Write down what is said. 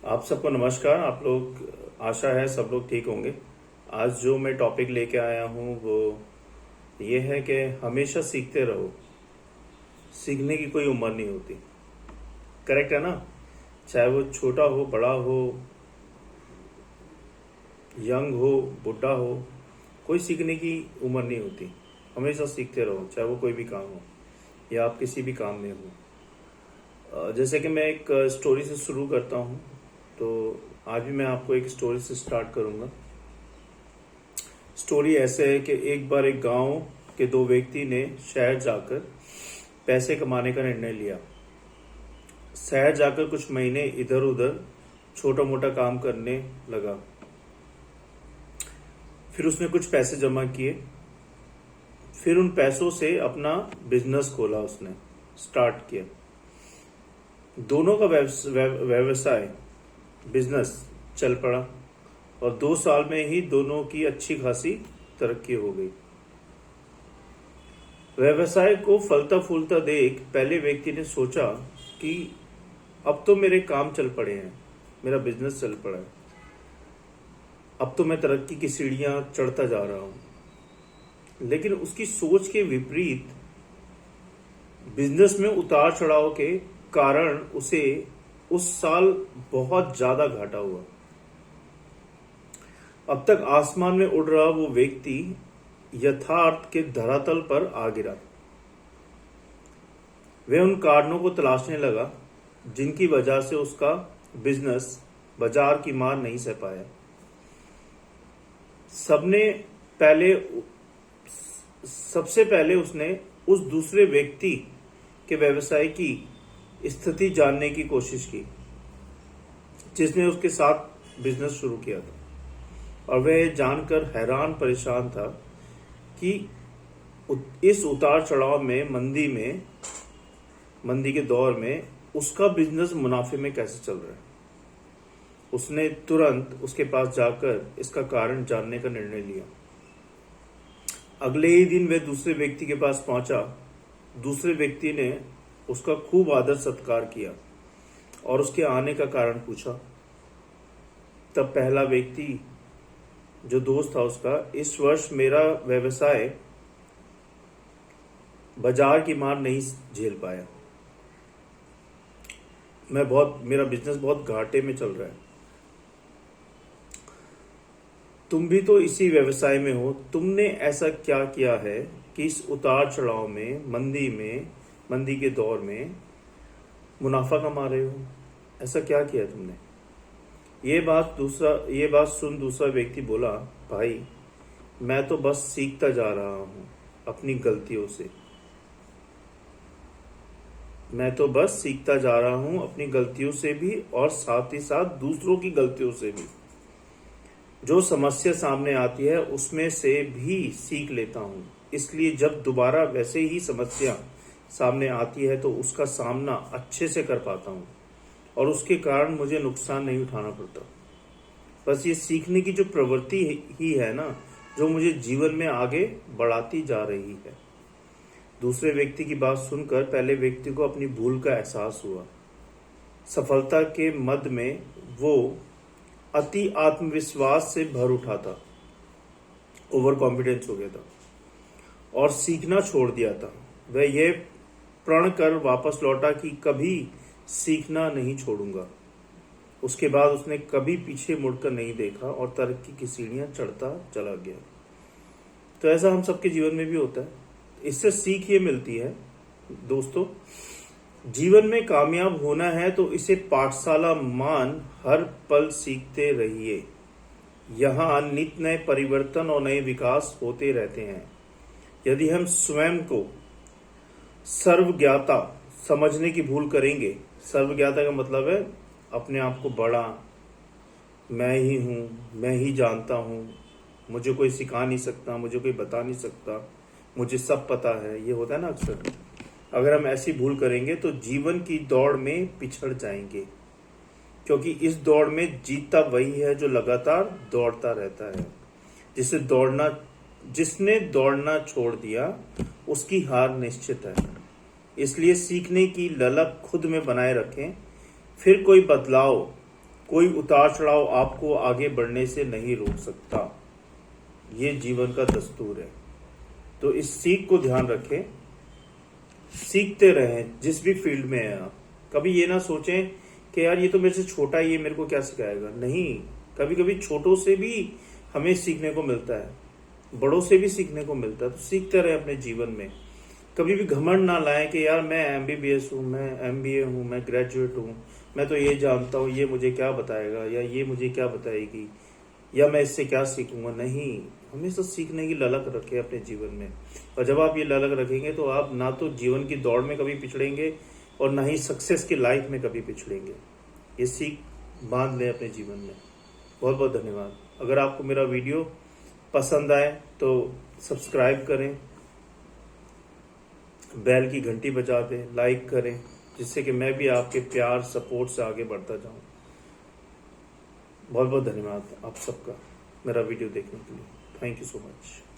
आप सबको नमस्कार। आप लोग, आशा है सब लोग ठीक होंगे। आज जो मैं टॉपिक लेके आया हूँ वो ये है कि हमेशा सीखते रहो। सीखने की कोई उम्र नहीं होती। करेक्ट है ना? चाहे वो छोटा हो, बड़ा हो, यंग हो, बुढ़ा हो, कोई सीखने की उम्र नहीं होती। हमेशा सीखते रहो, चाहे वो कोई भी काम हो या आप किसी भी काम में हो। जैसे कि मैं एक स्टोरी से शुरू करता हूँ, तो आज भी मैं आपको एक स्टोरी से स्टार्ट करूँगा। स्टोरी ऐसे है कि एक बार एक गांव के दो व्यक्ति ने शहर जाकर पैसे कमाने का निर्णय लिया। शहर जाकर कुछ महीने इधर उधर छोटा मोटा काम करने लगा। फिर उसने कुछ पैसे जमा किए। फिर उन पैसों से अपना बिजनेस खोला, उसने स्टार्ट किया। दोनों का व्यवसाय बिजनेस चल पड़ा और 2 साल में ही दोनों की अच्छी खासी तरक्की हो गई। व्यवसाय को फलता फूलता देख पहले व्यक्ति ने सोचा कि अब तो मेरे काम चल पड़े हैं, मेरा बिजनेस चल पड़ा है, अब तो मैं तरक्की की सीढ़ियां चढ़ता जा रहा हूं। लेकिन उसकी सोच के विपरीत बिजनेस में उतार चढ़ाव के कारण उसे उस साल बहुत ज्यादा घाटा हुआ। अब तक आसमान में उड़ रहा वो व्यक्ति यथार्थ के धरातल पर आ गिरा। वह उन कारणों को तलाशने लगा जिनकी वजह से उसका बिजनेस बाजार की मार नहीं सह पाया। सबसे पहले उसने उस दूसरे व्यक्ति के व्यवसाय की स्थिति जानने की कोशिश की जिसने उसके साथ बिजनेस शुरू किया था, और वह जानकर हैरान परेशान था कि इस उतार चढ़ाव में, मंदी के दौर में उसका बिजनेस मुनाफे में कैसे चल रहा है। उसने तुरंत उसके पास जाकर इसका कारण जानने का निर्णय लिया। अगले ही दिन वह दूसरे व्यक्ति के पास पहुंचा। दूसरे व्यक्ति ने उसका खूब आदर सत्कार किया और उसके आने का कारण पूछा। तब पहला व्यक्ति, जो दोस्त था उसका, इस वर्ष मेरा व्यवसाय बाजार की मार नहीं झेल पाया, मेरा बिजनेस बहुत घाटे में चल रहा है। तुम भी तो इसी व्यवसाय में हो, तुमने ऐसा क्या किया है कि इस उतार चढ़ाव में, मंदी के दौर में मुनाफा कमा रहे हो? ऐसा क्या किया तुमने? ये बात सुन दूसरा व्यक्ति बोला, भाई मैं तो बस सीखता जा रहा हूं अपनी गलतियों से। मैं तो बस सीखता जा रहा हूं अपनी गलतियों से भी और साथ ही साथ दूसरों की गलतियों से भी। जो समस्या सामने आती है उसमें से भी सीख लेता हूं, इसलिए जब दोबारा वैसे ही समस्या सामने आती है तो उसका सामना अच्छे से कर पाता हूं और उसके कारण मुझे नुकसान नहीं उठाना पड़ता। बस ये सीखने की जो प्रवृत्ति ही है ना, जो मुझे जीवन में आगे बढ़ाती जा रही है। दूसरे व्यक्ति की बात सुनकर पहले व्यक्ति को अपनी भूल का एहसास हुआ। सफलता के मद में वो अति आत्मविश्वास से भर उठा था, ओवर कॉन्फिडेंस हो गया था और सीखना छोड़ दिया था। वह यह प्रण कर वापस लौटा कि कभी सीखना नहीं छोड़ूंगा। उसके बाद उसने कभी पीछे मुड़कर नहीं देखा और तरक्की की सीढ़ियां चढ़ता चला गया। तो ऐसा हम सबके जीवन में भी होता है। इससे सीख ये मिलती है दोस्तों, जीवन में कामयाब होना है तो इसे पाठशाला मान हर पल सीखते रहिए। यहाँ नित्य नए परिवर्तन और नए विकास होते रहते हैं। यदि हम स्वयं को सर्वज्ञाता समझने की भूल करेंगे, सर्वज्ञाता का मतलब है अपने आप को बड़ा, मैं ही हूँ, मैं ही जानता हूँ, मुझे कोई सिखा नहीं सकता, मुझे कोई बता नहीं सकता, मुझे सब पता है, ये होता है ना अक्सर। अगर हम ऐसी भूल करेंगे तो जीवन की दौड़ में पिछड़ जाएंगे, क्योंकि इस दौड़ में जीतता वही है जो लगातार दौड़ता रहता है। जिसने दौड़ना छोड़ दिया उसकी हार निश्चित है। इसलिए सीखने की ललक खुद में बनाए रखें, फिर कोई कोई उतार चढ़ाव आपको आगे बढ़ने से नहीं रोक सकता। ये जीवन का दस्तूर है। तो इस सीख को ध्यान रखें, सीखते रहें जिस भी फील्ड में है आप। कभी ये ना सोचें कि यार ये तो मेरे से छोटा है, ये मेरे को क्या सिखाएगा। नहीं, कभी कभी छोटों से भी हमें सीखने को मिलता है, बड़ों से भी सीखने को मिलता है। तो सीखते रहे अपने जीवन में। कभी भी घमंड ना लाएं कि यार मैं एमबीबीएस हूँ, मैं एमबीए हूँ, मैं ग्रेजुएट हूँ, मैं तो ये जानता हूँ, ये मुझे क्या बताएगा या ये मुझे क्या बताएगी या मैं इससे क्या सीखूंगा। नहीं, हमेशा सीखने की ललक रखें अपने जीवन में। और जब आप ये ललक रखेंगे तो आप ना तो जीवन की दौड़ में कभी पिछड़ेंगे और ना ही सक्सेस की लाइफ में कभी पिछड़ेंगे। ये सीख बांध लें अपने जीवन में। बहुत बहुत धन्यवाद। अगर आपको मेरा वीडियो पसंद आए तो सब्सक्राइब करें, बेल की घंटी बजा दें, लाइक करें, जिससे कि मैं भी आपके प्यार सपोर्ट से आगे बढ़ता जाऊं। बहुत बहुत धन्यवाद आप सबका मेरा वीडियो देखने के लिए। Thank you so much.